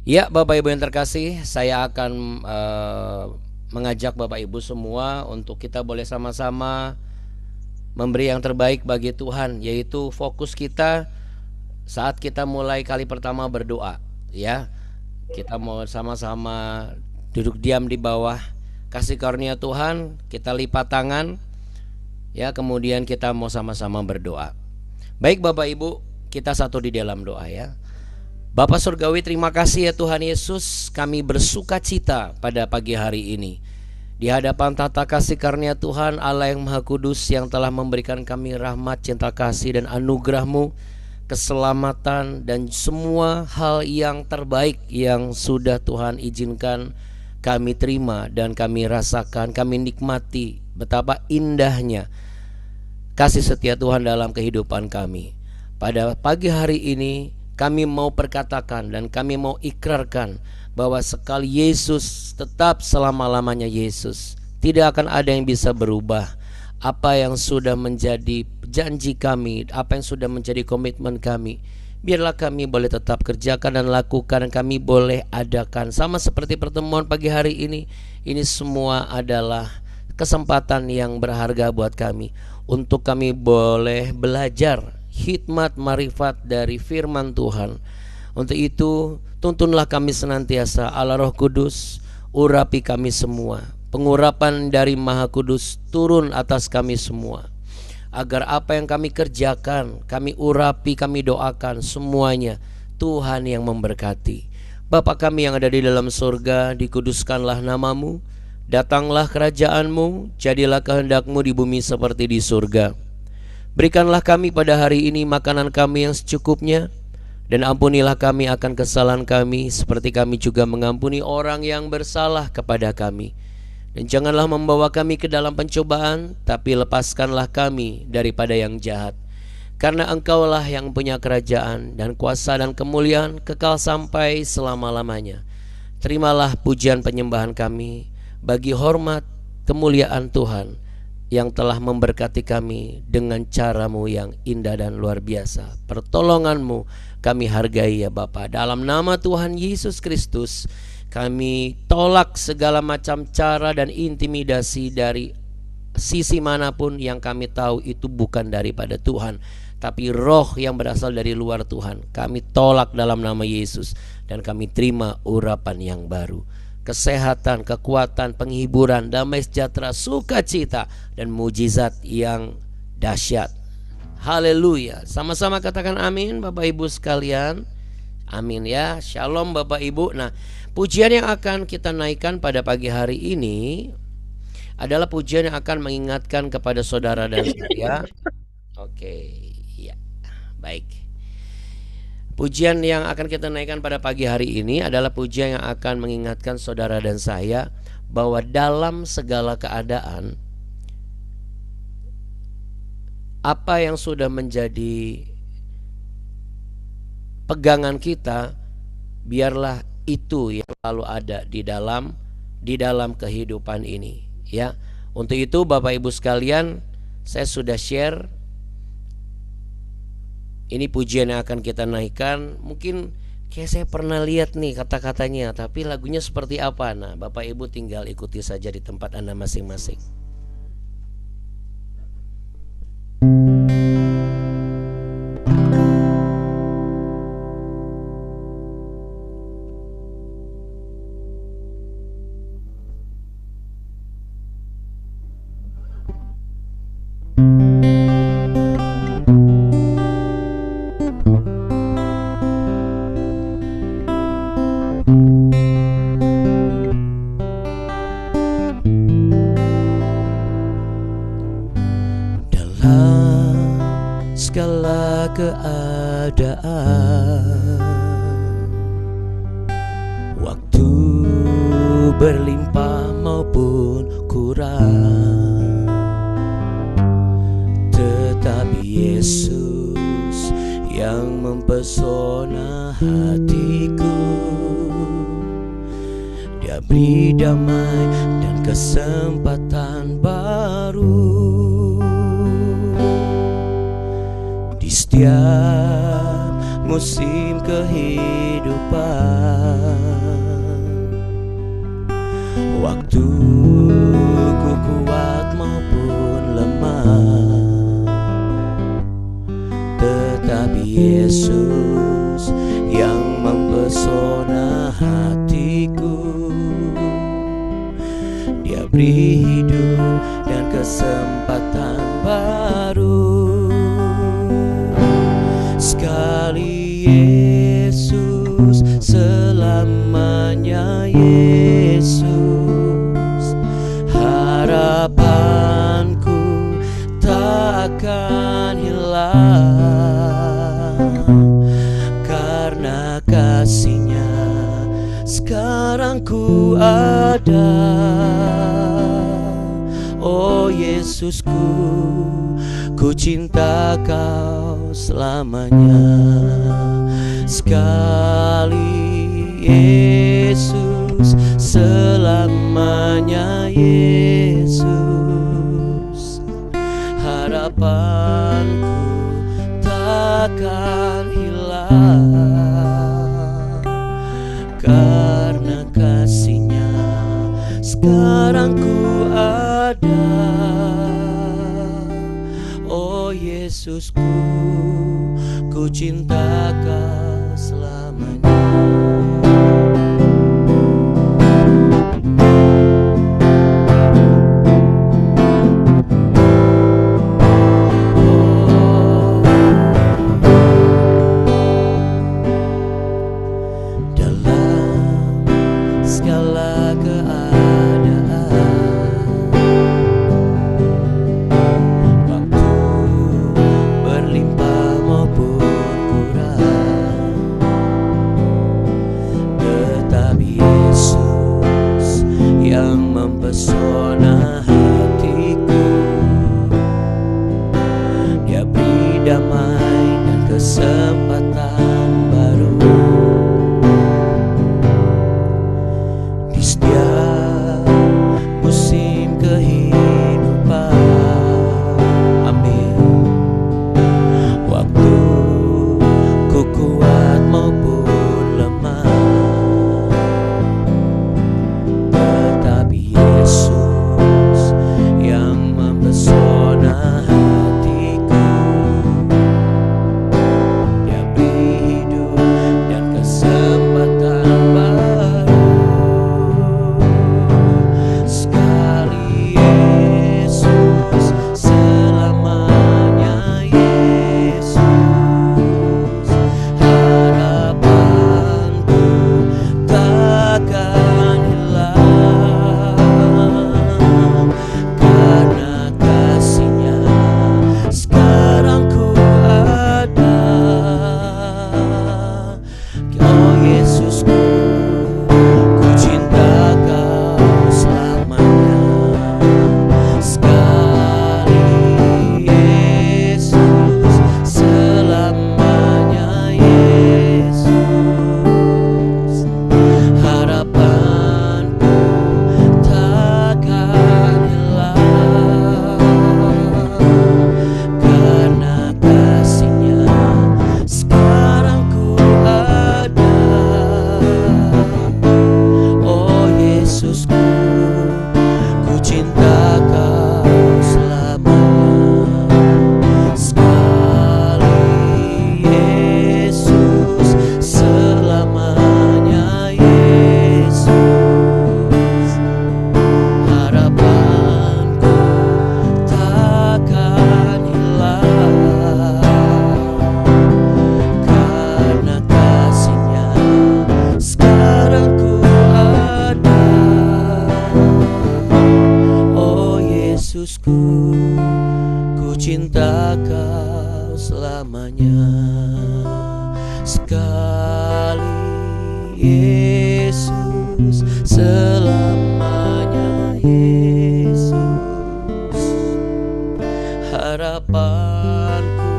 Ya, Bapak Ibu yang terkasih, saya akan mengajak Bapak Ibu semua untuk kita boleh sama-sama memberi yang terbaik bagi Tuhan, yaitu fokus kita saat kita mulai kali pertama berdoa, ya. Kita mau sama-sama duduk diam di bawah kasih karunia Tuhan, kita lipat tangan, ya, kemudian kita mau sama-sama berdoa. Baik Bapak Ibu, kita satu di dalam doa ya. Bapa Surgawi, terima kasih ya Tuhan Yesus, kami bersuka cita pada pagi hari ini di hadapan tata kasih karunia Tuhan Allah yang Maha Kudus, yang telah memberikan kami rahmat, cinta kasih dan anugerah-Mu, keselamatan dan semua hal yang terbaik yang sudah Tuhan izinkan kami terima dan kami rasakan, kami nikmati betapa indahnya kasih setia Tuhan dalam kehidupan kami. Pada pagi hari ini kami mau perkatakan dan kami mau ikrarkan bahwa sekali Yesus tetap selama-lamanya Yesus, tidak akan ada yang bisa berubah. Apa yang sudah menjadi janji kami, apa yang sudah menjadi komitmen kami, biarlah kami boleh tetap kerjakan dan lakukan, dan kami boleh adakan. Sama seperti pertemuan pagi hari ini semua adalah kesempatan yang berharga buat kami, untuk kami boleh belajar hikmat marifat dari firman Tuhan. Untuk itu tuntunlah kami senantiasa, Allah Roh Kudus, urapi kami semua. Pengurapan dari Maha Kudus turun atas kami semua, agar apa yang kami kerjakan, kami urapi, kami doakan, semuanya Tuhan yang memberkati. Bapa kami yang ada di dalam surga, dikuduskanlah nama-Mu, datanglah kerajaan-Mu, jadilah kehendak-Mu di bumi seperti di surga. Berikanlah kami pada hari ini makanan kami yang secukupnya, dan ampunilah kami akan kesalahan kami, seperti kami juga mengampuni orang yang bersalah kepada kami. Dan janganlah membawa kami ke dalam pencobaan, tapi lepaskanlah kami daripada yang jahat. Karena Engkaulah yang punya kerajaan dan kuasa dan kemuliaan kekal sampai selama-lamanya. Terimalah pujian penyembahan kami bagi hormat kemuliaan Tuhan yang telah memberkati kami dengan cara-Mu yang indah dan luar biasa. Pertolongan-Mu kami hargai ya Bapa. Dalam nama Tuhan Yesus Kristus, kami tolak segala macam cara dan intimidasi dari sisi manapun yang kami tahu itu bukan daripada Tuhan, tapi roh yang berasal dari luar Tuhan. Kami tolak dalam nama Yesus, dan kami terima urapan yang baru, kesehatan, kekuatan, penghiburan, damai sejahtera, sukacita, dan mujizat yang dahsyat. Haleluya. Sama-sama katakan amin Bapak Ibu sekalian. Amin ya. Shalom Bapak Ibu. Nah, pujian yang akan kita naikkan pada pagi hari ini adalah pujian yang akan mengingatkan kepada saudara dan saya. Oke, ya. Baik. Pujian yang akan kita naikkan pada pagi hari ini adalah pujian yang akan mengingatkan saudara dan saya bahwa dalam segala keadaan, apa yang sudah menjadi pegangan kita, biarlah itu yang selalu ada di dalam kehidupan ini, ya. Untuk itu Bapak Ibu sekalian, saya sudah share. Ini pujian yang akan kita naikkan. Mungkin kayak saya pernah lihat nih kata-katanya, tapi lagunya seperti apa? Nah, Bapak Ibu tinggal ikuti saja di tempat Anda masing-masing. Segala keadaan, waktu berlimpah maupun kurang, tetapi Yesus yang mempesona hatiku. Dia beri damai dan kesempatan baru. Di setiap musim kehidupan. Waktu ku kuat maupun lemah, tetapi Yesus yang mempesona hatiku. Dia beri hidup dan kesempatan baru. Sekali Yesus, selamanya Yesus. Harapanku tak akan hilang, karena kasih-Nya sekarang ku ada. Oh Yesusku, ku cinta Kau selamanya. Sekali Yesus, selamanya Yesus. Harapanku takkan hilang, karena kasih-Nya sekarang ku ada. Oh Yesusku, ku cinta Kau selamanya. Mempesona hatiku, Dia beri damai dan kesempatan baru. Di setiap musim kehidupan, amin. Waktu ku kuat maupun lemah, Yesus yang mempesona hatiku. Dia beri hidup dan kesempatan baru. Sekali Yesus, selamanya Yesus. Harapanku takkan hilang, karena kasih-Nya sekarang ku ada. Oh Yesusku, ku cinta Kau selamanya. Sekali Yesus, selamanya Yesus. Harapanku takkan hilang, karena kasih-Nya sekarang ku ada. Oh Yesusku, ku cinta Kau selamanya. Sekali Yesus, selamanya Yesus. Harapanku takkan hilang, karena kasih-Nya sekarang ku ada. Oh Yesusku, ku cinta Kau selamanya. Sekali Yesus, selamanya Yesus. Harapanku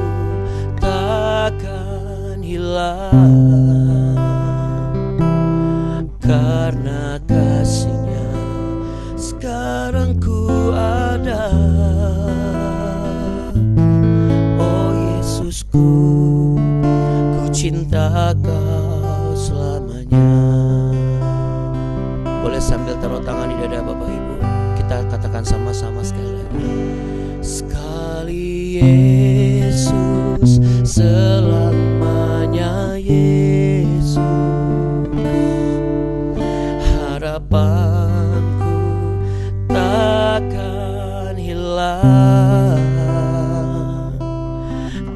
takkan hilang, karena kasih-Nya sekarang ku ada. Oh Yesusku, ku cinta selamanya. Boleh sambil taruh tangan di dada Bapak Ibu, kita katakan sama-sama sekali lagi. Sekali Yesus, selamanya Yesus, harapanku takkan hilang,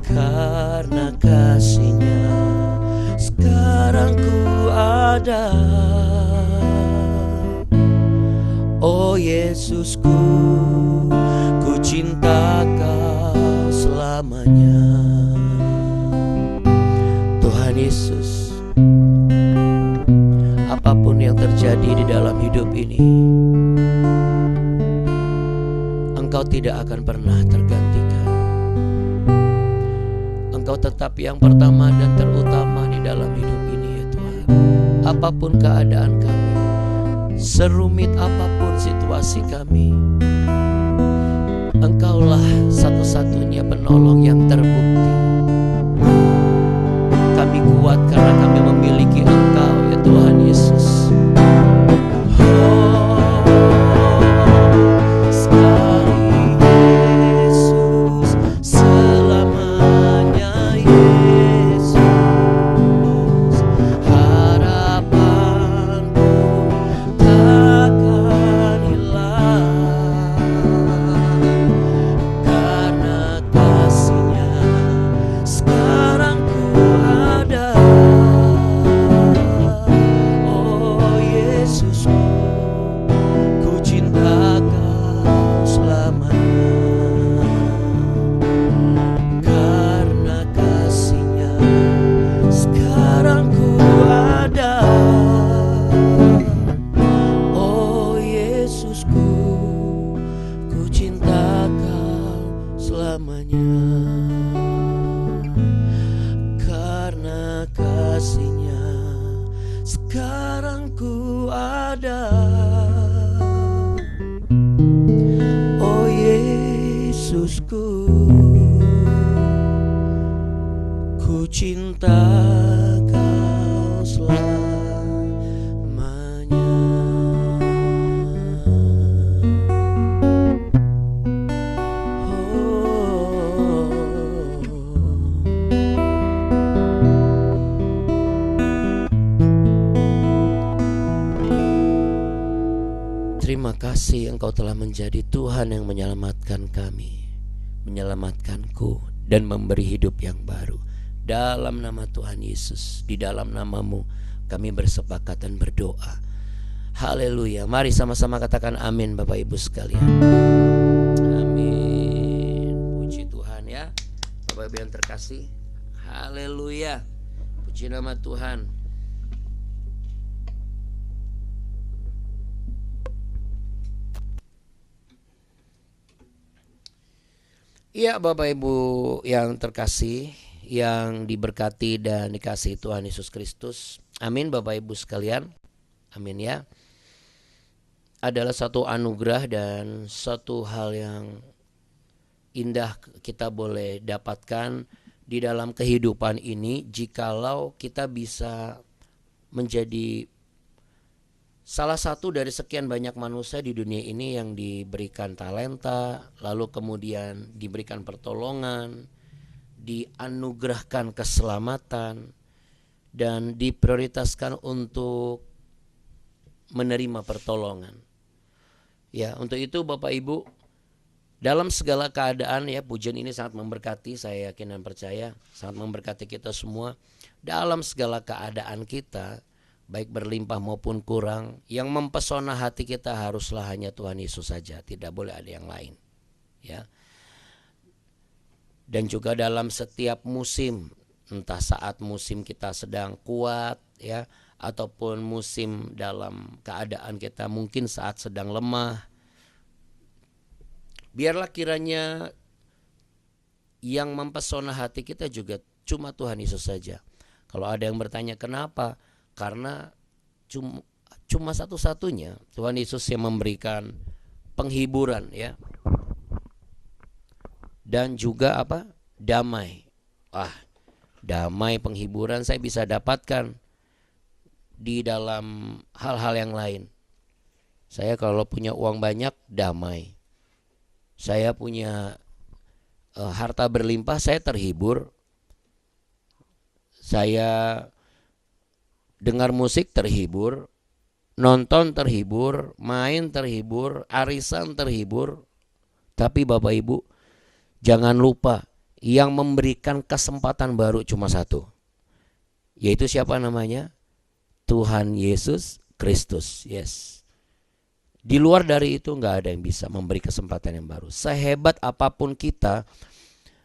karena kasih-Nya sekarang ku ada. Oh Yesusku, ku cinta Kau selamanya. Tuhan Yesus, apapun yang terjadi di dalam hidup ini, Engkau tidak akan pernah tergantikan. Engkau tetap yang pertama dan terutama di dalam hidup ini ya Tuhan. Apapun keadaan kami, serumit apapun situasi kami, Engkaulah satu-satunya penolong yang terbukti. Kami kuat karena kami memiliki Engkau ya Tuhan Yesus. Terima kasih Engkau telah menjadi Tuhan yang menyelamatkan kami, menyelamatkanku, dan memberi hidup yang baru. Dalam nama Tuhan Yesus, di dalam nama-Mu kami bersepakat dan berdoa. Haleluya. Mari sama-sama katakan amin Bapak Ibu sekalian. Amin. Puji Tuhan ya Bapak Ibu yang terkasih. Haleluya. Puji nama Tuhan. Ya Bapak Ibu yang terkasih, yang diberkati dan dikasihi Tuhan Yesus Kristus. Amin Bapak Ibu sekalian. Amin ya. Adalah satu anugerah dan satu hal yang indah kita boleh dapatkan di dalam kehidupan ini, jikalau kita bisa menjadi salah satu dari sekian banyak manusia di dunia ini yang diberikan talenta, lalu kemudian diberikan pertolongan, dianugerahkan keselamatan, dan diprioritaskan untuk menerima pertolongan. Ya, untuk itu Bapak Ibu, dalam segala keadaan ya, pujian ini sangat memberkati, saya yakin dan percaya, sangat memberkati kita semua. Dalam segala keadaan kita, baik berlimpah maupun kurang, yang mempesona hati kita haruslah hanya Tuhan Yesus saja, tidak boleh ada yang lain. Ya. Dan juga dalam setiap musim, entah saat musim kita sedang kuat ya, ataupun musim dalam keadaan kita mungkin saat sedang lemah, biarlah kiranya yang mempesona hati kita juga cuma Tuhan Yesus saja. Kalau ada yang bertanya kenapa? Karena cuma satu-satunya Tuhan Yesus yang memberikan penghiburan ya. Dan juga apa? Damai. Damai, penghiburan saya bisa dapatkan di dalam hal-hal yang lain. Saya kalau punya uang banyak damai. Saya punya harta berlimpah, saya terhibur. Saya dengar musik terhibur, nonton terhibur, main terhibur, arisan terhibur. Tapi Bapak Ibu, jangan lupa yang memberikan kesempatan baru cuma satu. Yaitu siapa namanya? Tuhan Yesus Kristus. Yes. Di luar dari itu nggak ada yang bisa memberi kesempatan yang baru. Sehebat apapun kita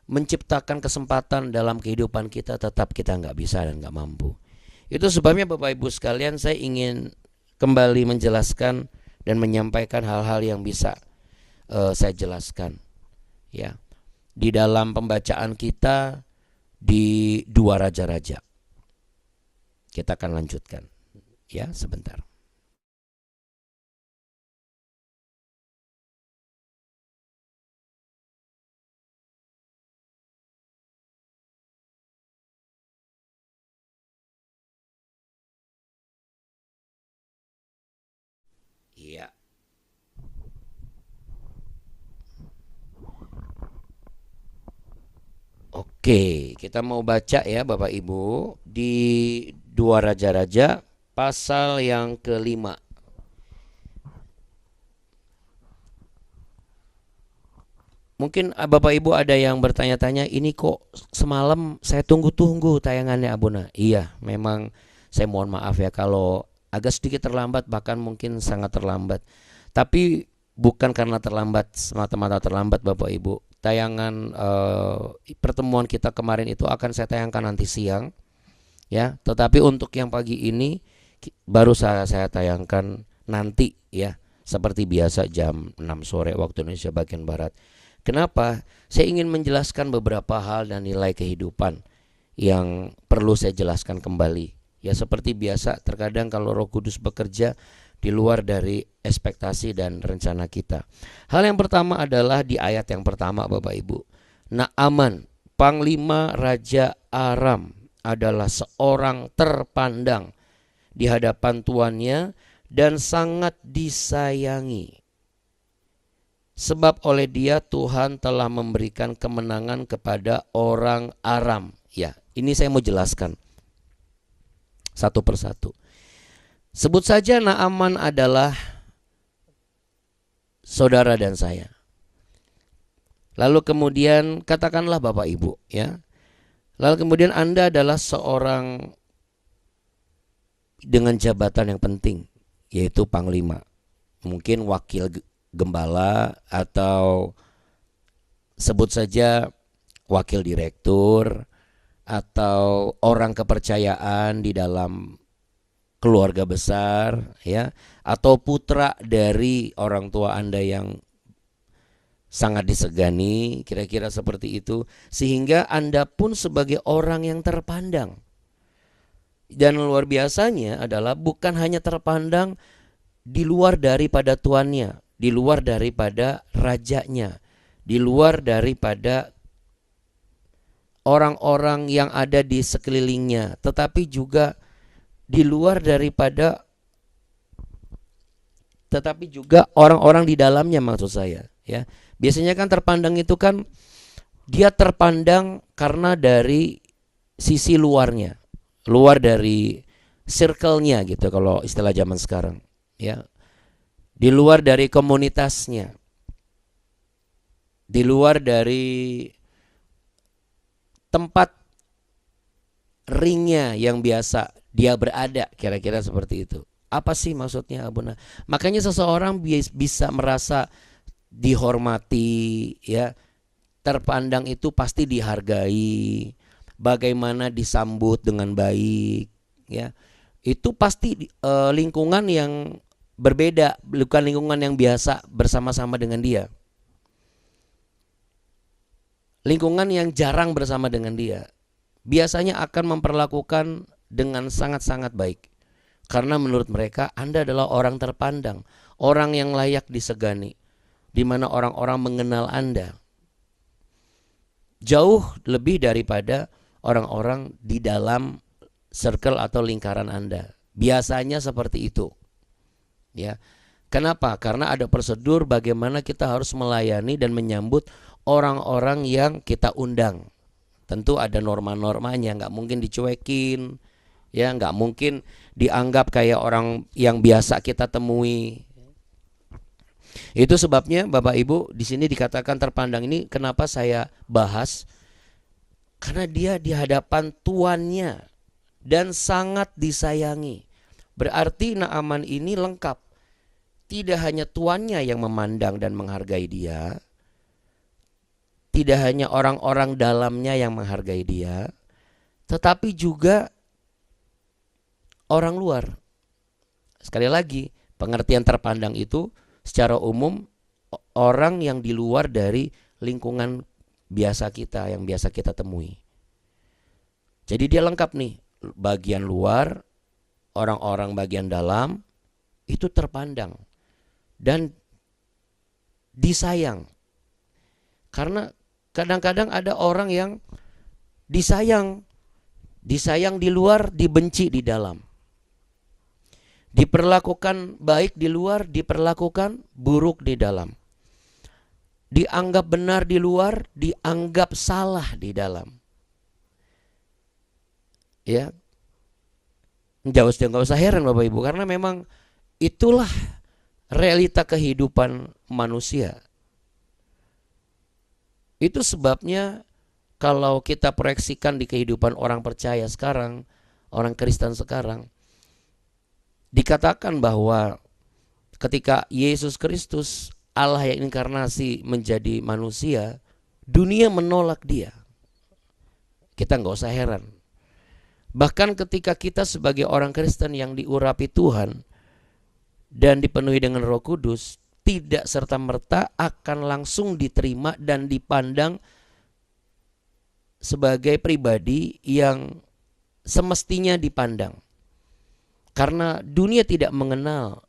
menciptakan kesempatan dalam kehidupan kita, tetap kita nggak bisa dan nggak mampu. Itu sebabnya Bapak Ibu sekalian, saya ingin kembali menjelaskan dan menyampaikan hal-hal yang bisa saya jelaskan. Ya, di dalam pembacaan kita di 2 Raja-Raja. Kita akan lanjutkan. Ya, sebentar. Iya. Oke, kita mau baca ya Bapak Ibu di 2 Raja-Raja pasal yang kelima. Mungkin Bapak Ibu ada yang bertanya-tanya, ini kok semalam saya tunggu-tunggu tayangannya Abuna. Iya, memang saya mohon maaf ya kalau agak sedikit terlambat, bahkan mungkin sangat terlambat. Tapi bukan karena terlambat, semata-mata terlambat Bapak Ibu. Tayangan pertemuan kita kemarin itu akan saya tayangkan nanti siang. Ya, tetapi untuk yang pagi ini baru saya tayangkan nanti ya, seperti biasa jam 6 sore waktu Indonesia bagian Barat. Kenapa? Saya ingin menjelaskan beberapa hal dan nilai kehidupan yang perlu saya jelaskan kembali. Ya, seperti biasa, terkadang kalau Roh Kudus bekerja di luar dari ekspektasi dan rencana kita. Hal yang pertama adalah di ayat yang pertama Bapak Ibu. Naaman, panglima Raja Aram, adalah seorang terpandang di hadapan tuannya dan sangat disayangi. Sebab oleh dia Tuhan telah memberikan kemenangan kepada orang Aram. Ya, ini saya mau jelaskan satu persatu. Sebut saja Naaman adalah saudara dan saya. Lalu kemudian katakanlah Bapak Ibu ya. Lalu kemudian Anda adalah seorang dengan jabatan yang penting, yaitu panglima. Mungkin wakil gembala atau sebut saja wakil direktur atau orang kepercayaan di dalam keluarga besar ya, atau putra dari orang tua Anda yang sangat disegani, kira-kira seperti itu, sehingga Anda pun sebagai orang yang terpandang. Dan luar biasanya adalah bukan hanya terpandang di luar daripada tuannya, di luar daripada rajanya, di luar daripada orang-orang yang ada di sekelilingnya, tetapi juga di luar daripada, tetapi juga orang-orang di dalamnya maksud saya ya. Biasanya kan terpandang itu kan dia terpandang karena dari sisi luarnya, luar dari circle-nya gitu kalau istilah zaman sekarang ya. Di luar dari komunitasnya, di luar dari tempat ringnya yang biasa dia berada, kira-kira seperti itu. Apa sih maksudnya Abuna? Makanya seseorang bisa merasa dihormati ya, terpandang itu pasti dihargai, bagaimana disambut dengan baik ya. Itu pasti lingkungan yang berbeda, bukan lingkungan yang biasa bersama-sama dengan dia. Lingkungan yang jarang bersama dengan dia biasanya akan memperlakukan dengan sangat-sangat baik. Karena menurut mereka Anda adalah orang terpandang, orang yang layak disegani, di mana orang-orang mengenal Anda jauh lebih daripada orang-orang di dalam circle atau lingkaran Anda. Biasanya seperti itu. Ya. Kenapa? Karena ada prosedur bagaimana kita harus melayani dan menyambut orang-orang yang kita undang. Tentu ada norma-normanya, nggak mungkin dicuekin, ya nggak mungkin dianggap kayak orang yang biasa kita temui. Itu sebabnya Bapak Ibu di sini dikatakan terpandang ini kenapa saya bahas? Karena dia di hadapan tuannya dan sangat disayangi. Berarti Naaman ini lengkap. Tidak hanya tuannya yang memandang dan menghargai dia, tidak hanya orang-orang dalamnya yang menghargai dia, tetapi juga orang luar. Sekali lagi, pengertian terpandang itu secara umum orang yang di luar dari lingkungan biasa kita, yang biasa kita temui. Jadi dia lengkap nih, bagian luar, orang-orang bagian dalam, itu terpandang dan disayang. Karena kadang-kadang ada orang yang disayang di luar, dibenci di dalam. Diperlakukan baik di luar, diperlakukan buruk di dalam. Dianggap benar di luar, dianggap salah di dalam. Ya, nggak usah heran Bapak Ibu, karena memang itulah realita kehidupan manusia. Itu sebabnya kalau kita proyeksikan di kehidupan orang percaya sekarang, orang Kristen sekarang, dikatakan bahwa ketika Yesus Kristus, Allah yang inkarnasi menjadi manusia, dunia menolak dia. Kita nggak usah heran. Bahkan ketika kita sebagai orang Kristen yang diurapi Tuhan dan dipenuhi dengan Roh Kudus, tidak serta-merta akan langsung diterima dan dipandang sebagai pribadi yang semestinya dipandang. Karena dunia tidak mengenal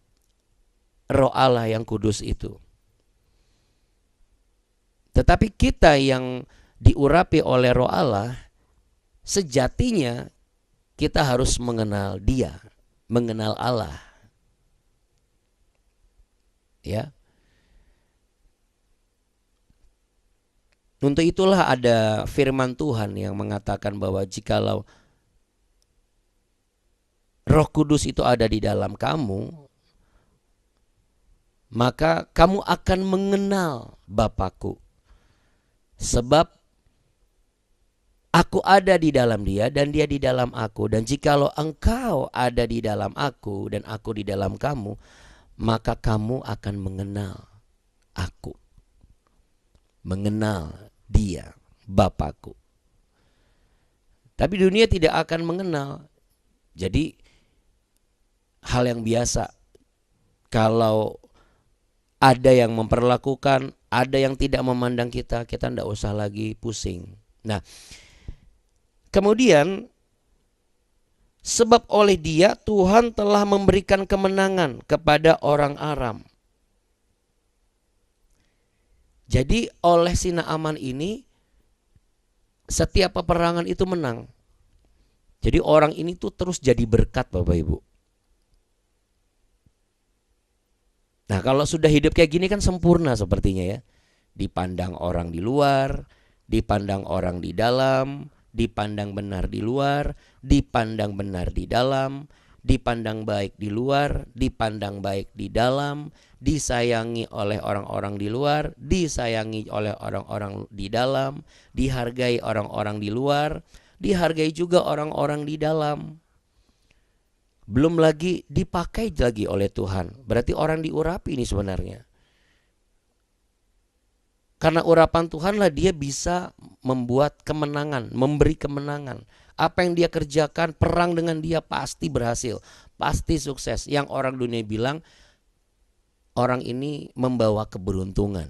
Roh Allah yang kudus itu. Tetapi kita yang diurapi oleh Roh Allah, sejatinya kita harus mengenal Dia, mengenal Allah. Ya. Untuk itulah ada firman Tuhan yang mengatakan bahwa jikalau Roh Kudus itu ada di dalam kamu, maka kamu akan mengenal Bapakku. Sebab aku ada di dalam dia dan dia di dalam aku. Dan jikalau engkau ada di dalam aku dan aku di dalam kamu, maka kamu akan mengenal aku, mengenal dia, Bapakku. Tapi dunia tidak akan mengenal. Jadi hal yang biasa kalau ada yang memperlakukan, ada yang tidak memandang kita, kita tidak usah lagi pusing. Nah, kemudian sebab oleh dia Tuhan telah memberikan kemenangan kepada orang Aram. Jadi oleh si Naaman ini setiap peperangan itu menang. Jadi orang ini tuh terus jadi berkat Bapak Ibu. Nah kalau sudah hidup kayak gini kan sempurna sepertinya ya. Dipandang orang di luar, dipandang orang di dalam, dipandang benar di luar, dipandang benar di dalam, dipandang baik di luar, dipandang baik di dalam, disayangi oleh orang-orang di luar, disayangi oleh orang-orang di dalam, dihargai orang-orang di luar, dihargai juga orang-orang di dalam. Belum lagi dipakai lagi oleh Tuhan. Berarti orang diurapi ini sebenarnya. Karena urapan Tuhanlah dia bisa membuat kemenangan, memberi kemenangan. Apa yang dia kerjakan, perang dengan dia pasti berhasil, pasti sukses. Yang orang dunia bilang, orang ini membawa keberuntungan.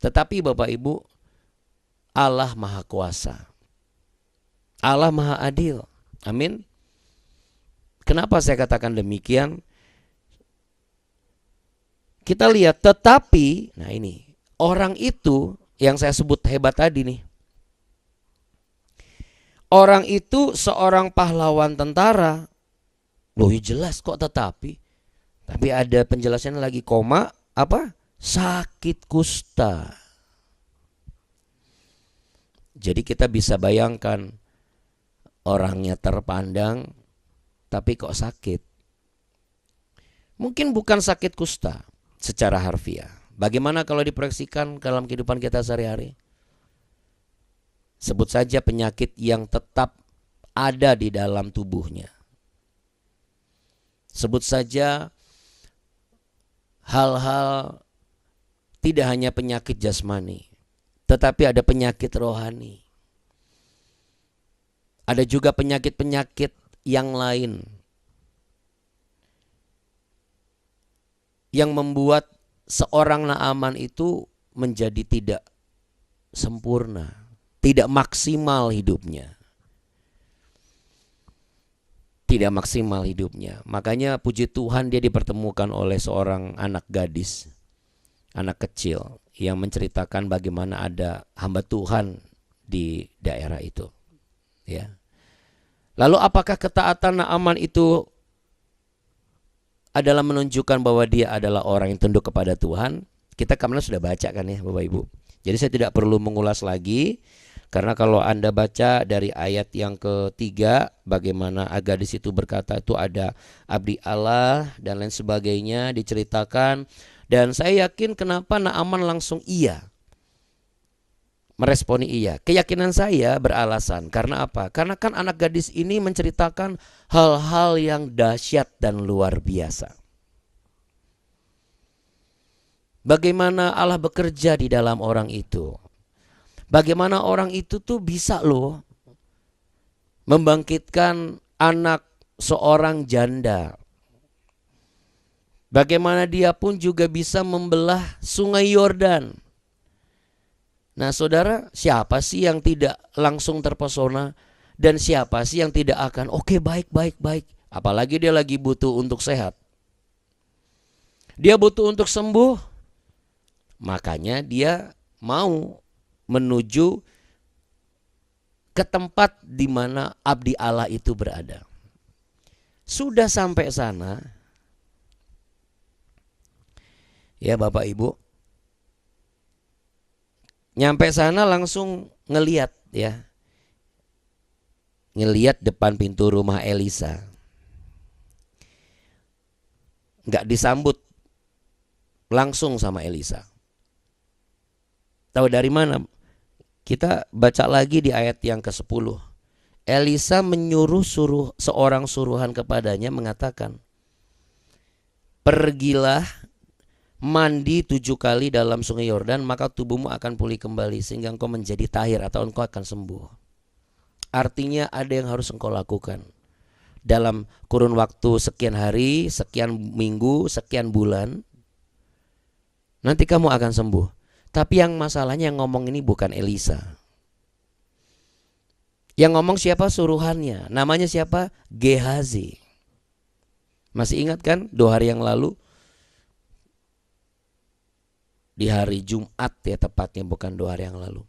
Tetapi Bapak Ibu, Allah Maha Kuasa. Allah Maha Adil. Amin. Kenapa saya katakan demikian? Kita lihat, tetapi, nah ini, orang itu yang saya sebut hebat tadi nih. Orang itu seorang pahlawan tentara. Loh ya jelas kok tetapi. Tapi ada penjelasan lagi koma apa? Sakit kusta. Jadi kita bisa bayangkan orangnya terpandang tapi kok sakit. Mungkin bukan sakit kusta secara harfiah. Bagaimana kalau diproyeksikan dalam kehidupan kita sehari-hari? Sebut saja penyakit yang tetap ada di dalam tubuhnya. Sebut saja hal-hal tidak hanya penyakit jasmani, tetapi ada penyakit rohani. Ada juga penyakit-penyakit yang lain yang membuat seorang Naaman itu menjadi tidak sempurna, tidak maksimal hidupnya. Tidak maksimal hidupnya. Makanya puji Tuhan dia dipertemukan oleh seorang anak gadis, anak kecil yang menceritakan bagaimana ada hamba Tuhan di daerah itu. Ya. Lalu apakah ketaatan Naaman itu adalah menunjukkan bahwa dia adalah orang yang tunduk kepada Tuhan? Kita kemarin sudah baca kan ya Bapak Ibu. Jadi saya tidak perlu mengulas lagi. Karena kalau Anda baca dari ayat yang ketiga, bagaimana gadis itu berkata itu ada abdi Allah dan lain sebagainya diceritakan. Dan saya yakin kenapa Naaman langsung iya, meresponi iya. Keyakinan saya beralasan. Karena apa? Karena kan anak gadis ini menceritakan hal-hal yang dahsyat dan luar biasa. Bagaimana Allah bekerja di dalam orang itu. Bagaimana orang itu tuh bisa loh membangkitkan anak seorang janda. Bagaimana dia pun juga bisa membelah sungai Yordan. Nah saudara, siapa sih yang tidak langsung terpesona? Dan siapa sih yang tidak akan oke, baik. Apalagi dia lagi butuh untuk sehat. Dia butuh untuk sembuh. Makanya dia mau menuju ke tempat di mana abdi Allah itu berada. Sudah sampai sana, ya Bapak Ibu, nyampe sana langsung ngeliat ya, ngeliat depan pintu rumah Elisa. Nggak disambut langsung sama Elisa. Tahu dari mana? Kita baca lagi di ayat yang ke-10. Elisa menyuruh seorang suruhan kepadanya mengatakan, pergilah mandi 7 kali dalam sungai Yordan, maka tubuhmu akan pulih kembali sehingga engkau menjadi tahir atau engkau akan sembuh. Artinya ada yang harus engkau lakukan. Dalam kurun waktu sekian hari, sekian minggu, sekian bulan, nanti kamu akan sembuh. Tapi yang masalahnya yang ngomong ini bukan Elisa. Yang ngomong siapa? Suruhannya. Namanya siapa? Gehazi. Masih ingat kan 2 hari yang lalu? Di hari Jumat ya tepatnya, bukan 2 hari yang lalu.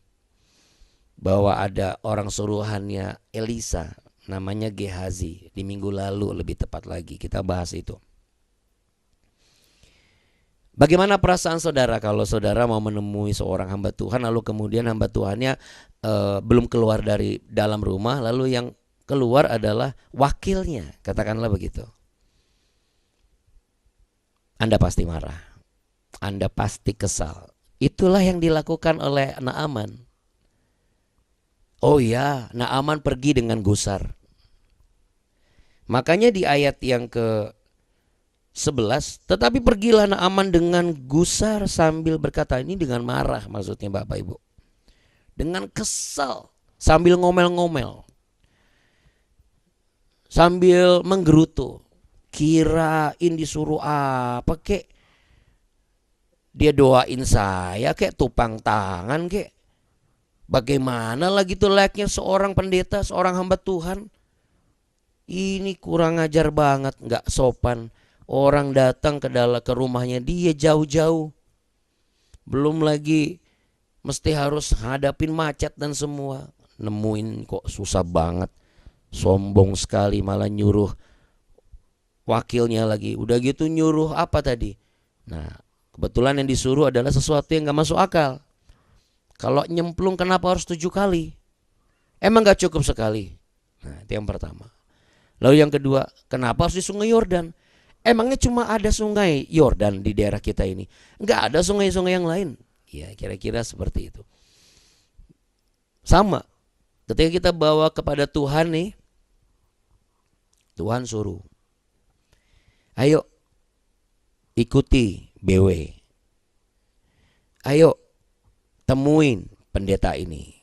Bahwa ada orang suruhannya Elisa. Namanya Gehazi. Di minggu lalu lebih tepat lagi. Kita bahas itu. Bagaimana perasaan saudara kalau saudara mau menemui seorang hamba Tuhan, lalu kemudian hamba Tuhannya belum keluar dari dalam rumah, lalu yang keluar adalah wakilnya, katakanlah begitu. Anda pasti marah, Anda pasti kesal. Itulah yang dilakukan oleh Naaman. Oh ya, Naaman pergi dengan gusar. Makanya di ayat yang ke 11, tetapi pergilah Naaman dengan gusar sambil berkata, ini dengan marah maksudnya Bapak Ibu. Dengan kesal, sambil ngomel-ngomel. Sambil menggerutu. Kirain disuruh apa kek? Dia doain saya kek, tupang tangan kek. Bagaimana lagi tuh layaknya seorang pendeta, seorang hamba Tuhan. Ini kurang ajar banget, gak sopan. Orang datang ke rumahnya dia jauh-jauh. Belum lagi mesti harus hadapin macet dan semua. nemuin kok susah banget. Sombong sekali, malah nyuruh wakilnya lagi. Udah gitu nyuruh apa tadi? Nah, kebetulan yang disuruh adalah sesuatu yang gak masuk akal. Kalau nyemplung kenapa harus 7 kali? Emang gak cukup sekali? Nah, itu yang pertama. Lalu yang kedua, kenapa harus di sungai Yordan? Emangnya cuma ada sungai Yordan di daerah kita ini? Gak ada sungai-sungai yang lain? Ya kira-kira seperti itu. Sama, ketika kita bawa kepada Tuhan nih, Tuhan suruh, ayo ikuti BW. Ayo temuin pendeta ini.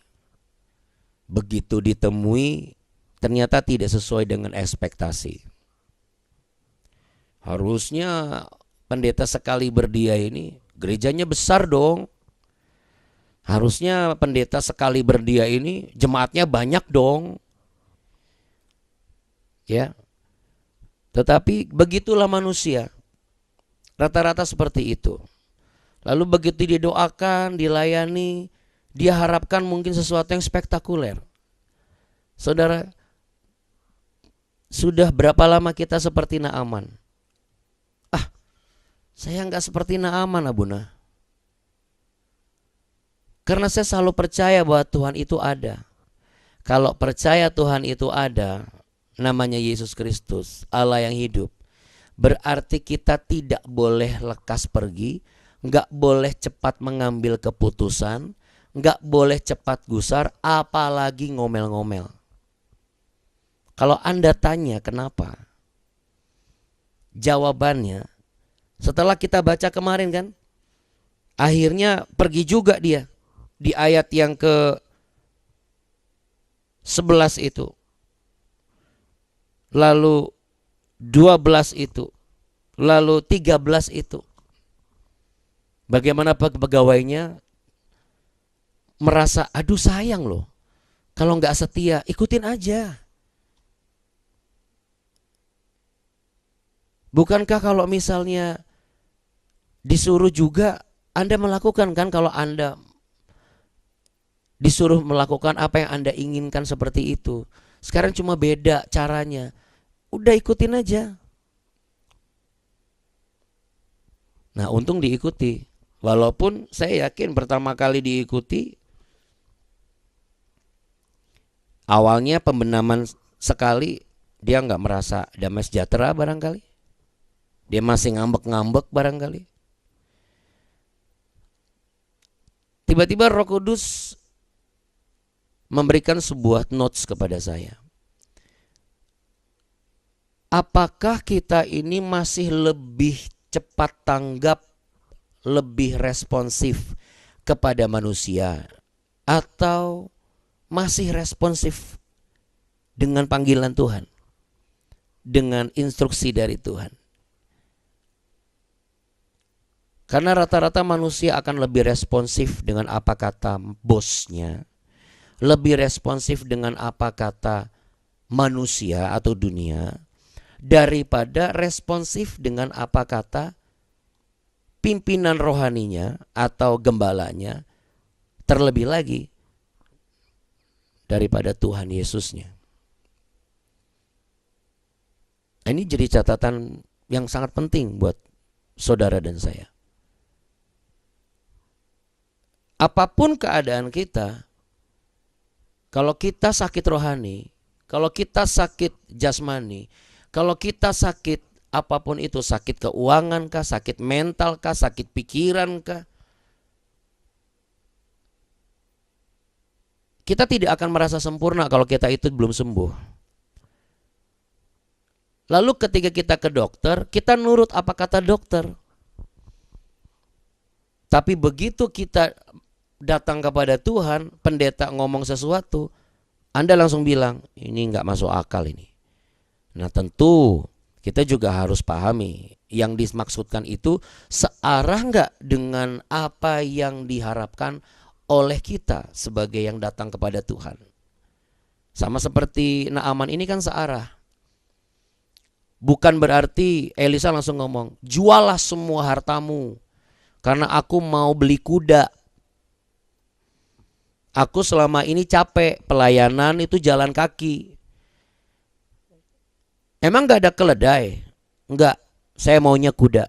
Begitu ditemui, ternyata tidak sesuai dengan ekspektasi. Harusnya pendeta sekali berdia ini gerejanya besar dong. Harusnya pendeta sekali berdia ini jemaatnya banyak dong. Ya. Tetapi begitulah manusia. Rata-rata seperti itu. Lalu begitu didoakan, dilayani, dia harapkan mungkin sesuatu yang spektakuler. Saudara, sudah berapa lama kita seperti Naaman? Saya nggak seperti Naaman, Abuna. Karena saya selalu percaya bahwa Tuhan itu ada. Kalau percaya Tuhan itu ada, namanya Yesus Kristus, Allah yang hidup, berarti kita tidak boleh lekas pergi, nggak boleh cepat mengambil keputusan, nggak boleh cepat gusar, apalagi ngomel-ngomel. Kalau Anda tanya kenapa, jawabannya setelah kita baca kemarin kan, akhirnya pergi juga dia di ayat yang ke 11 itu. Lalu 12 itu. Lalu 13 itu. Bagaimana pegawainya merasa, aduh sayang loh, kalau nggak setia ikutin aja. Bukankah kalau misalnya disuruh juga Anda melakukan kan? Kalau Anda disuruh melakukan apa yang Anda inginkan seperti itu. Sekarang cuma beda caranya. Udah ikutin aja. Nah, untung diikuti. Walaupun saya yakin pertama kali diikuti, awalnya pembenaman sekali, dia nggak merasa damai sejahtera barangkali. Dia masih ngambek-ngambek barangkali. Tiba-tiba Roh Kudus memberikan sebuah notes kepada saya. Apakah kita ini masih lebih cepat tanggap, lebih responsif kepada manusia, atau masih responsif dengan panggilan Tuhan, dengan instruksi dari Tuhan? Karena rata-rata manusia akan lebih responsif dengan apa kata bosnya, lebih responsif dengan apa kata manusia atau dunia, daripada responsif dengan apa kata pimpinan rohaninya atau gembalanya, terlebih lagi daripada Tuhan Yesusnya. Ini jadi catatan yang sangat penting buat saudara dan saya. Apapun keadaan kita, kalau kita sakit rohani, kalau kita sakit jasmani, kalau kita sakit apapun itu, sakit keuangan kah, sakit mental kah, sakit pikiran kah, kita tidak akan merasa sempurna kalau kita itu belum sembuh. Lalu ketika kita ke dokter, kita nurut apa kata dokter. Tapi begitu kita datang kepada Tuhan, pendeta ngomong sesuatu, Anda langsung bilang, ini nggak masuk akal ini. Nah tentu kita juga harus pahami yang dimaksudkan itu searah nggak dengan apa yang diharapkan oleh kita sebagai yang datang kepada Tuhan. Sama seperti Naaman ini kan searah. Bukan berarti Elisa langsung ngomong, jualah semua hartamu karena aku mau beli kuda. Aku selama ini capek, pelayanan itu jalan kaki. Emang gak ada keledai? Enggak, saya maunya kuda.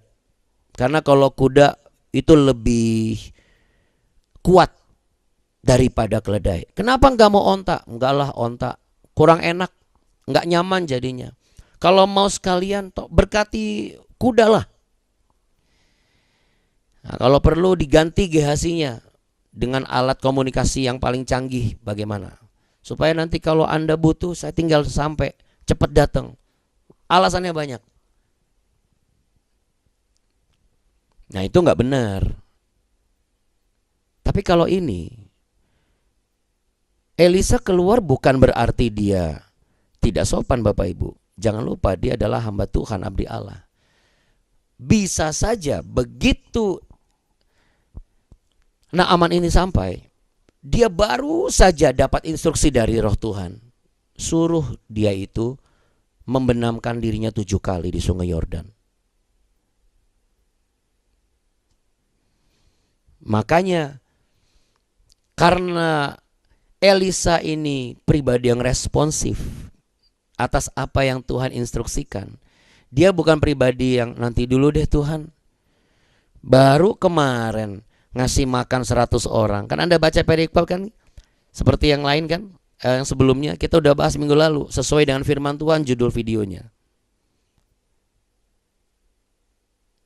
Karena kalau kuda itu lebih kuat daripada keledai. Kenapa nggak mau onta? Enggak lah, onta kurang enak, nggak nyaman jadinya. Kalau mau sekalian berkati kuda lah. Nah, kalau perlu diganti GHC-nya dengan alat komunikasi yang paling canggih. Bagaimana? Supaya nanti kalau Anda butuh, saya tinggal sampai, cepat datang. Alasannya banyak. Nah, itu nggak benar. Tapi kalau ini, Elisa keluar bukan berarti dia tidak sopan, Bapak Ibu. Jangan lupa dia adalah hamba Tuhan, abdi Allah. Bisa saja begitu Naaman ini sampai, dia baru saja dapat instruksi dari roh Tuhan. Suruh dia itu membenamkan dirinya 7 kali di sungai Yordan. Makanya karena Elisa ini pribadi yang responsif atas apa yang Tuhan instruksikan. Dia bukan pribadi yang nanti dulu deh Tuhan. Baru kemarin ngasih makan 100 orang. Kan Anda baca perikop kan? Seperti yang lain kan? Yang sebelumnya kita udah bahas minggu lalu. Sesuai dengan firman Tuhan judul videonya.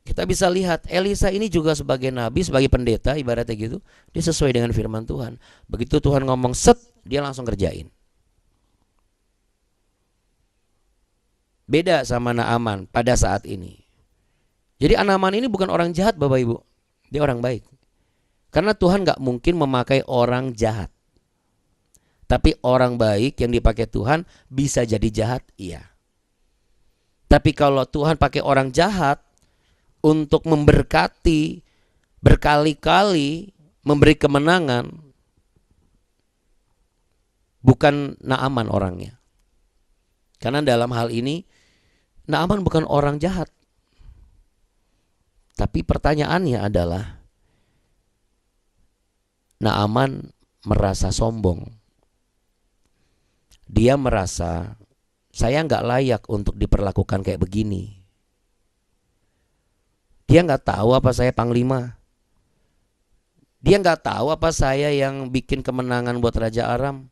Kita bisa lihat Elisa ini juga sebagai nabi, sebagai pendeta ibaratnya gitu. Dia sesuai dengan firman Tuhan. Begitu Tuhan ngomong set, dia langsung kerjain. Beda sama Naaman pada saat ini. Jadi Naaman ini bukan orang jahat, Bapak Ibu. Dia orang baik. Karena Tuhan gak mungkin memakai orang jahat. Tapi orang baik yang dipakai Tuhan bisa jadi jahat, iya. Tapi kalau Tuhan pakai orang jahat untuk memberkati, berkali-kali memberi kemenangan, bukan Naaman orangnya. Karena dalam hal ini Naaman bukan orang jahat. Tapi pertanyaannya adalah, Naaman merasa sombong. Dia merasa saya nggak layak untuk diperlakukan kayak begini. Dia nggak tahu apa saya panglima. Dia nggak tahu apa saya yang bikin kemenangan buat Raja Aram.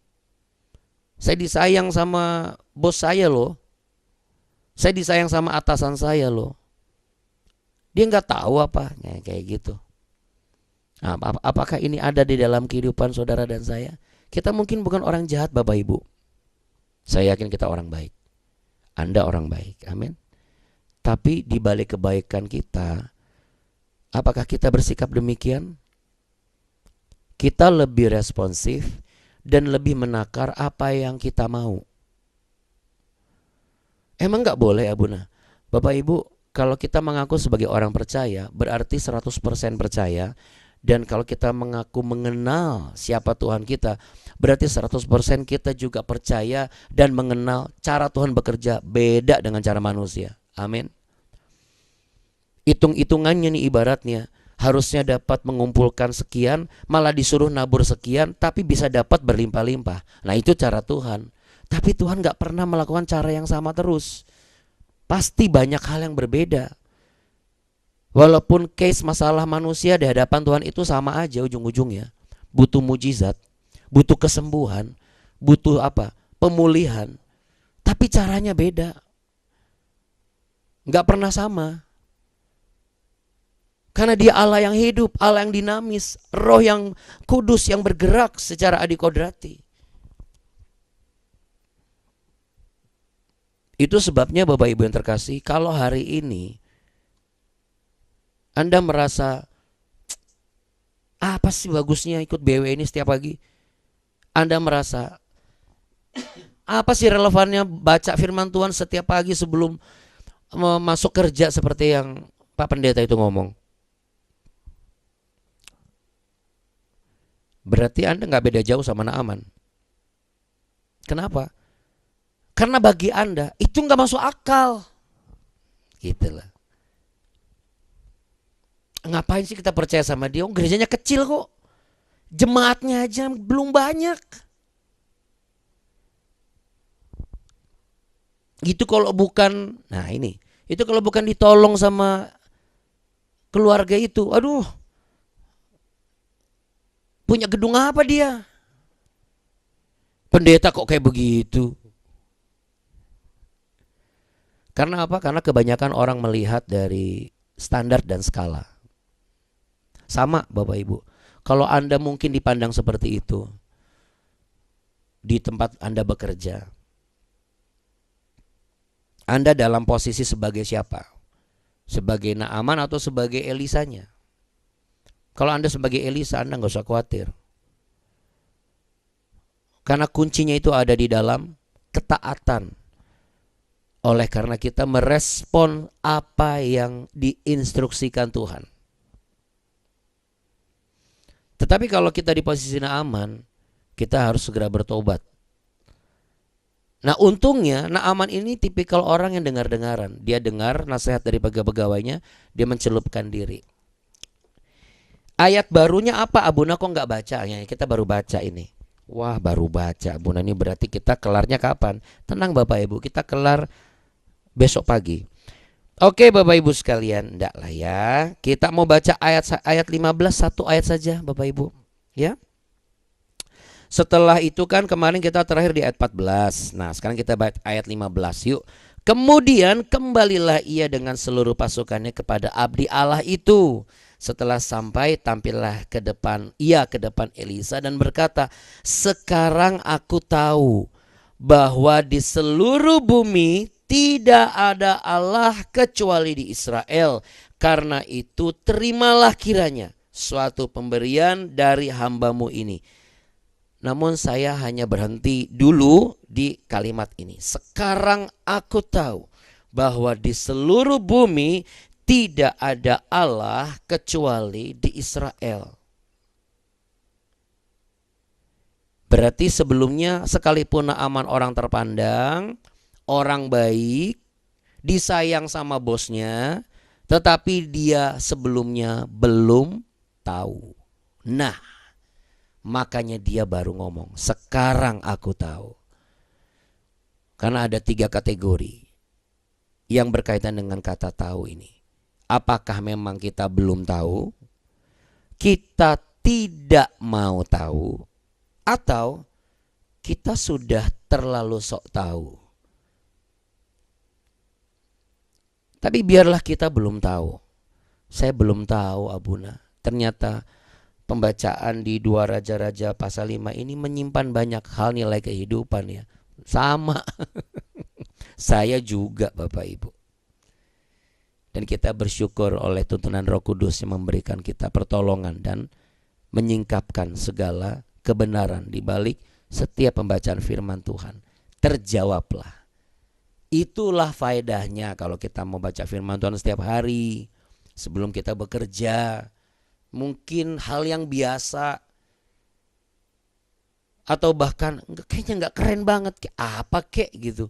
Saya disayang sama bos saya loh. Saya disayang sama atasan saya loh. Dia nggak tahu apa, kayak gitu. Nah, apakah ini ada di dalam kehidupan saudara dan saya? Kita mungkin bukan orang jahat, Bapak Ibu. Saya yakin kita orang baik. Anda orang baik, amin. Tapi di balik kebaikan kita, apakah kita bersikap demikian? Kita lebih responsif dan lebih menakar apa yang kita mau. Emang gak boleh, Abuna? Bapak Ibu, kalau kita mengaku sebagai orang percaya, berarti 100% percaya. Dan kalau kita mengaku mengenal siapa Tuhan kita, berarti 100% kita juga percaya dan mengenal cara Tuhan bekerja beda dengan cara manusia. Amin. Hitung-hitungannya nih ibaratnya, harusnya dapat mengumpulkan sekian, malah disuruh nabur sekian, tapi bisa dapat berlimpah-limpah. Nah itu cara Tuhan. Tapi Tuhan gak pernah melakukan cara yang sama terus. Pasti banyak hal yang berbeda. Walaupun case masalah manusia di hadapan Tuhan itu sama aja ujung-ujungnya. Butuh mujizat, butuh kesembuhan, butuh apa? Pemulihan. Tapi caranya beda. Gak pernah sama. Karena dia Allah yang hidup, Allah yang dinamis, Roh yang kudus yang bergerak secara adikodrati. Itu sebabnya Bapak Ibu yang terkasih, kalau hari ini Anda merasa apa sih bagusnya ikut BW ini setiap pagi? Anda merasa apa sih relevannya baca firman Tuhan setiap pagi sebelum masuk kerja seperti yang Pak Pendeta itu ngomong? Berarti Anda gak beda jauh sama Naaman. Kenapa? Karena bagi Anda itu gak masuk akal. Gitulah. Ngapain sih kita percaya sama dia? Gerejanya kecil kok. Jemaatnya aja belum banyak. Itu kalau bukan, nah ini, itu kalau bukan ditolong sama keluarga itu, aduh, punya gedung apa dia? Pendeta kok kayak begitu? Karena apa? Karena kebanyakan orang melihat dari standar dan skala. Sama Bapak Ibu. Kalau Anda mungkin dipandang seperti itu di tempat Anda bekerja, Anda dalam posisi sebagai siapa? Sebagai Naaman atau sebagai Elisanya? Kalau Anda sebagai Elisa, Anda nggak usah khawatir. Karena kuncinya itu ada di dalam ketaatan. Oleh karena kita merespon apa yang diinstruksikan Tuhan. Tetapi kalau kita di posisi Naaman, kita harus segera bertobat. Nah untungnya Naaman ini tipikal orang yang dengar-dengaran. Dia dengar nasihat dari pegawai-pegawainya, dia mencelupkan diri. Ayat barunya apa? Abuna kok nggak baca? Ya, kita baru baca ini. Wah baru baca Abuna, ini berarti kita kelarnya kapan? Tenang Bapak Ibu, kita kelar besok pagi. Oke Bapak Ibu sekalian, enggak lah ya. Kita mau baca ayat 15, satu ayat saja Bapak Ibu. Ya. Setelah itu kan kemarin kita terakhir di ayat 14. Nah sekarang kita baca ayat 15 yuk. Kemudian kembalilah ia dengan seluruh pasukannya kepada abdi Allah itu. Setelah sampai tampillah ke depan Elisa dan berkata, sekarang aku tahu bahwa di seluruh bumi tidak ada Allah kecuali di Israel. Karena itu terimalah kiranya suatu pemberian dari hambamu ini. Namun saya hanya berhenti dulu di kalimat ini. Sekarang aku tahu bahwa di seluruh bumi tidak ada Allah kecuali di Israel. Berarti sebelumnya sekalipun Naaman orang terpandang, orang baik, disayang sama bosnya, tetapi dia sebelumnya belum tahu. Nah, makanya dia baru ngomong, sekarang aku tahu. Karena ada 3 kategori yang berkaitan dengan kata tahu ini. Apakah memang kita belum tahu, kita tidak mau tahu, atau kita sudah terlalu sok tahu. Tapi biarlah kita belum tahu. Saya belum tahu Abuna. Ternyata pembacaan di 2 Raja-Raja pasal 5 ini menyimpan banyak hal nilai kehidupan ya. Sama. Saya juga Bapak Ibu. Dan kita bersyukur oleh tuntunan Roh Kudus yang memberikan kita pertolongan dan menyingkapkan segala kebenaran di balik setiap pembacaan firman Tuhan. Terjawablah. Itulah faedahnya kalau kita mau baca firman Tuhan setiap hari. Sebelum kita bekerja. Mungkin hal yang biasa. Atau bahkan kayaknya gak keren banget. Apa kek gitu.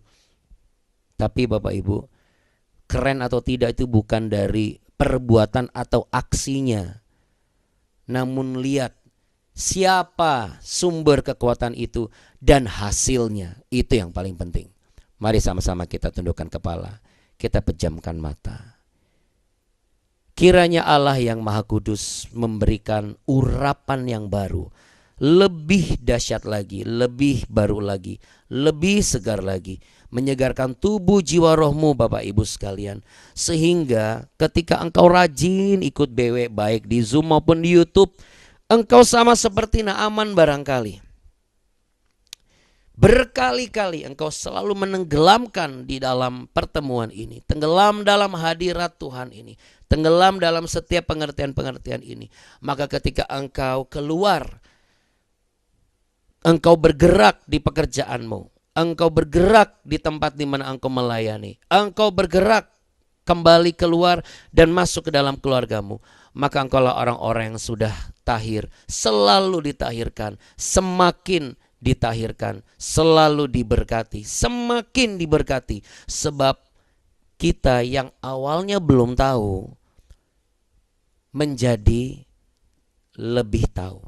Tapi Bapak Ibu, keren atau tidak itu bukan dari perbuatan atau aksinya. Namun lihat siapa sumber kekuatan itu dan hasilnya. Itu yang paling penting. Mari sama-sama kita tundukkan kepala. Kita pejamkan mata. Kiranya Allah yang Maha Kudus memberikan urapan yang baru. Lebih dahsyat lagi, lebih baru lagi, lebih segar lagi. Menyegarkan tubuh jiwa rohmu Bapak Ibu sekalian. Sehingga ketika engkau rajin ikut BW baik di Zoom maupun di YouTube, engkau sama seperti Naaman barangkali. Berkali-kali engkau selalu menenggelamkan di dalam pertemuan ini. Tenggelam dalam hadirat Tuhan ini. Tenggelam dalam setiap pengertian-pengertian ini. Maka ketika engkau keluar, engkau bergerak di pekerjaanmu. Engkau bergerak di tempat di mana engkau melayani. Engkau bergerak kembali keluar dan masuk ke dalam keluargamu. Maka engkaulah orang-orang yang sudah tahir. Selalu ditahirkan. Semakin ditahirkan. Selalu diberkati. Semakin diberkati. Sebab kita yang awalnya belum tahu menjadi lebih tahu.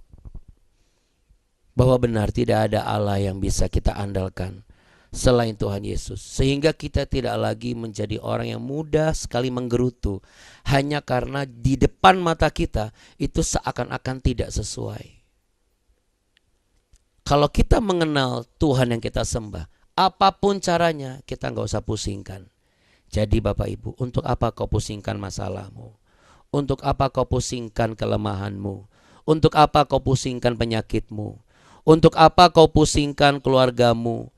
bahwa benar tidak ada Allah yang bisa kita andalkan selain Tuhan Yesus, sehingga kita tidak lagi menjadi orang yang mudah sekali menggerutu hanya karena di depan mata kita itu seakan-akan tidak sesuai. Kalau kita mengenal Tuhan yang kita sembah, apapun caranya kita nggak usah pusingkan. Jadi Bapak Ibu, untuk apa kau pusingkan masalahmu? Untuk apa kau pusingkan kelemahanmu? Untuk apa kau pusingkan penyakitmu? Untuk apa kau pusingkan keluargamu?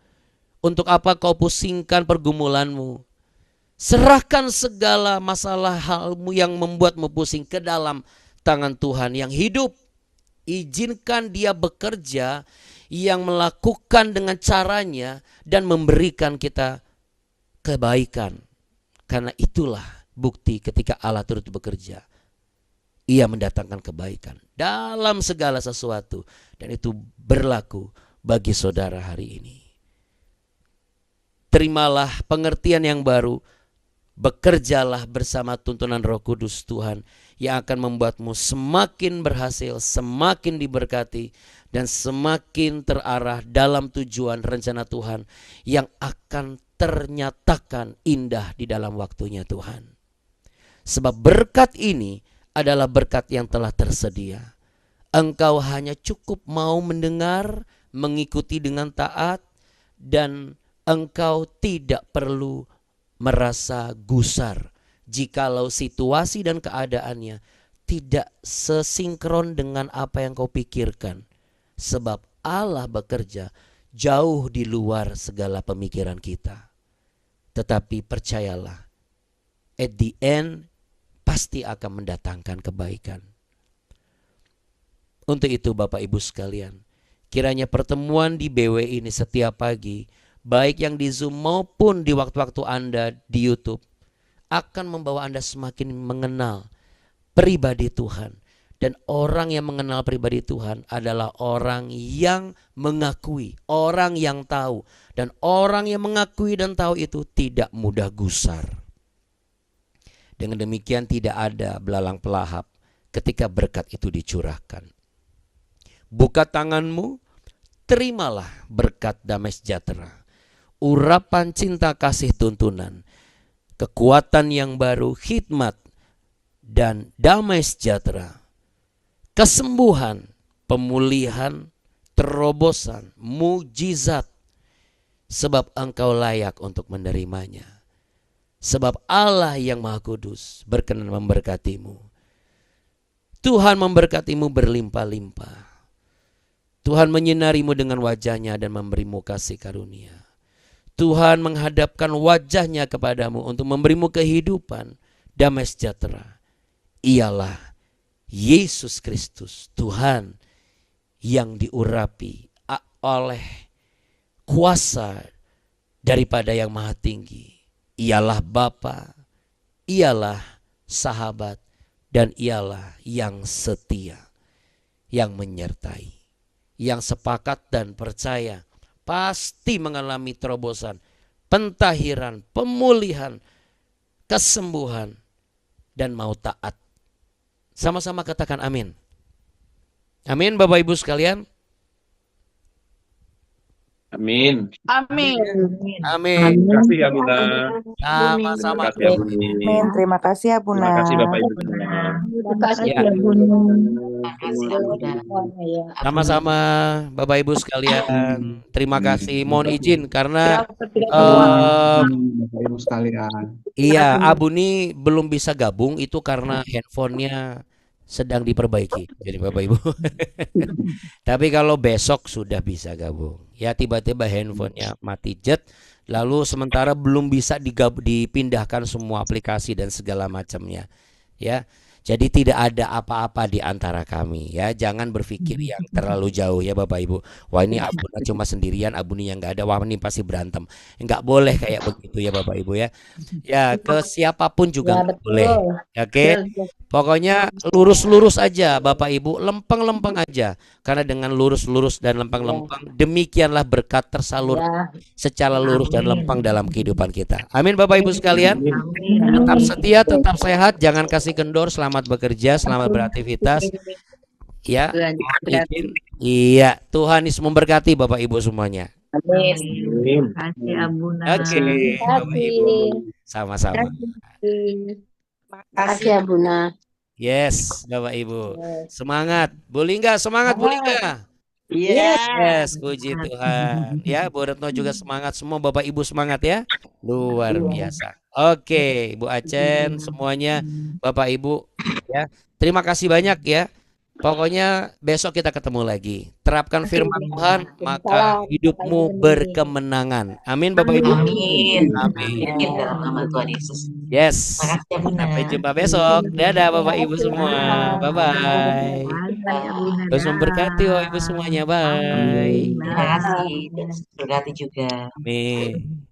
Untuk apa kau pusingkan pergumulanmu? Serahkan segala masalah halmu yang membuatmu pusing ke dalam tangan Tuhan yang hidup. Izinkan Dia bekerja, yang melakukan dengan caranya dan memberikan kita kebaikan. Karena itulah bukti ketika Allah turut bekerja, Ia mendatangkan kebaikan dalam segala sesuatu. Dan itu berlaku bagi saudara hari ini. Terimalah pengertian yang baru. Bekerjalah bersama tuntunan Roh Kudus Tuhan yang akan membuatmu semakin berhasil, semakin diberkati, dan semakin terarah dalam tujuan rencana Tuhan yang akan ternyatakan indah di dalam waktunya Tuhan. Sebab berkat ini adalah berkat yang telah tersedia. Engkau hanya cukup mau mendengar, mengikuti dengan taat, dan engkau tidak perlu merasa gusar jikalau situasi dan keadaannya tidak sesinkron dengan apa yang kau pikirkan. Sebab Allah bekerja jauh di luar segala pemikiran kita. Tetapi percayalah, at the end pasti akan mendatangkan kebaikan. Untuk itu Bapak Ibu sekalian, kiranya pertemuan di BW ini setiap pagi, baik yang di Zoom maupun di waktu-waktu Anda di YouTube, akan membawa Anda semakin mengenal pribadi Tuhan. Dan orang yang mengenal pribadi Tuhan adalah orang yang mengakui, orang yang tahu. Dan orang yang mengakui dan tahu itu tidak mudah gusar. Dengan demikian tidak ada belalang pelahap ketika berkat itu dicurahkan. Buka tanganmu, terimalah berkat damai sejahtera, urapan cinta kasih tuntunan, kekuatan yang baru, hikmat, dan damai sejahtera, kesembuhan, pemulihan, terobosan, mujizat, sebab engkau layak untuk menerimanya. Sebab Allah yang Maha Kudus berkenan memberkatimu. Tuhan memberkatimu berlimpah-limpah. Tuhan menyinarimu dengan wajahnya dan memberimu kasih karunia. Tuhan menghadapkan wajahnya kepadamu untuk memberimu kehidupan, damai sejahtera. Ialah Yesus Kristus, Tuhan yang diurapi oleh kuasa daripada yang maha tinggi. Ialah Bapa, ialah sahabat, dan ialah yang setia, yang menyertai, yang sepakat dan percaya pasti mengalami terobosan, pentahiran, pemulihan, kesembuhan, dan mau taat. Sama-sama katakan amin. Amin Bapak Ibu sekalian. Amin. Amin. Amin. Terima kasih ya Bunda. Sama-sama. Terima kasih ya Bunda. Amin. Terima kasih ya Bunda. Terima kasih Bapak Ibu semua. Terima kasih Ya. ya Bunda. Sama-sama Bapak Ibu sekalian. Terima kasih. Mohon izin karena Bapak Ibu sekalian. iya, Abuni belum bisa gabung itu karena handphonenya sedang diperbaiki. Jadi Bapak Ibu. Tapi kalau besok sudah bisa gabung. Ya tiba-tiba handphonenya mati jet. Lalu sementara belum bisa dipindahkan semua aplikasi dan segala macamnya. Ya. Jadi tidak ada apa-apa di antara kami ya. Jangan berpikir yang terlalu jauh ya Bapak Ibu. Wah ini Abuna cuma sendirian, Abuni yang nggak ada, wah ini pasti berantem. Nggak boleh kayak begitu ya Bapak Ibu ya. Ya ke siapapun juga nggak boleh. Oke. Pokoknya lurus-lurus aja Bapak Ibu, lempeng-lempeng aja. Karena dengan lurus-lurus dan lempeng-lempeng, demikianlah berkat tersalur secara lurus dan lempeng dalam kehidupan kita. Amin Bapak Ibu sekalian. Tetap setia, tetap sehat, jangan kasih kendor, selamat bekerja, selamat beraktivitas. Ya, Tuhan mohon berkati. izin. Iya, Tuhan Yesus memberkati Bapak Ibu semuanya. Amin. Amin. Terima kasih Abuna. Oke, Bapak Ibu. Sama-sama. Terima Makasih ya Buna. Yes, Bapak Ibu. Semangat. Bu Lingga, semangat Bu Lingga. Iya. Yes, puji Tuhan. Ya, Bu Retno juga semangat, semua Bapak Ibu semangat ya. Luar biasa. Oke, Bu Acen, semuanya Bapak Ibu ya. Terima kasih banyak ya. Pokoknya besok kita ketemu lagi. Terapkan firman Tuhan, maka hidupmu berkemenangan. Amin Bapak Ibu. Amin. Amin. Amin dalam nama Tuhan Yesus. Yes. Makasih Abuna. Sampai jumpa besok. Dadah Bapak Ibu semua. Bye-bye. Terus memberkati Bapak Ibu semuanya. Bye. Terima kasih. Berkati juga. Amin.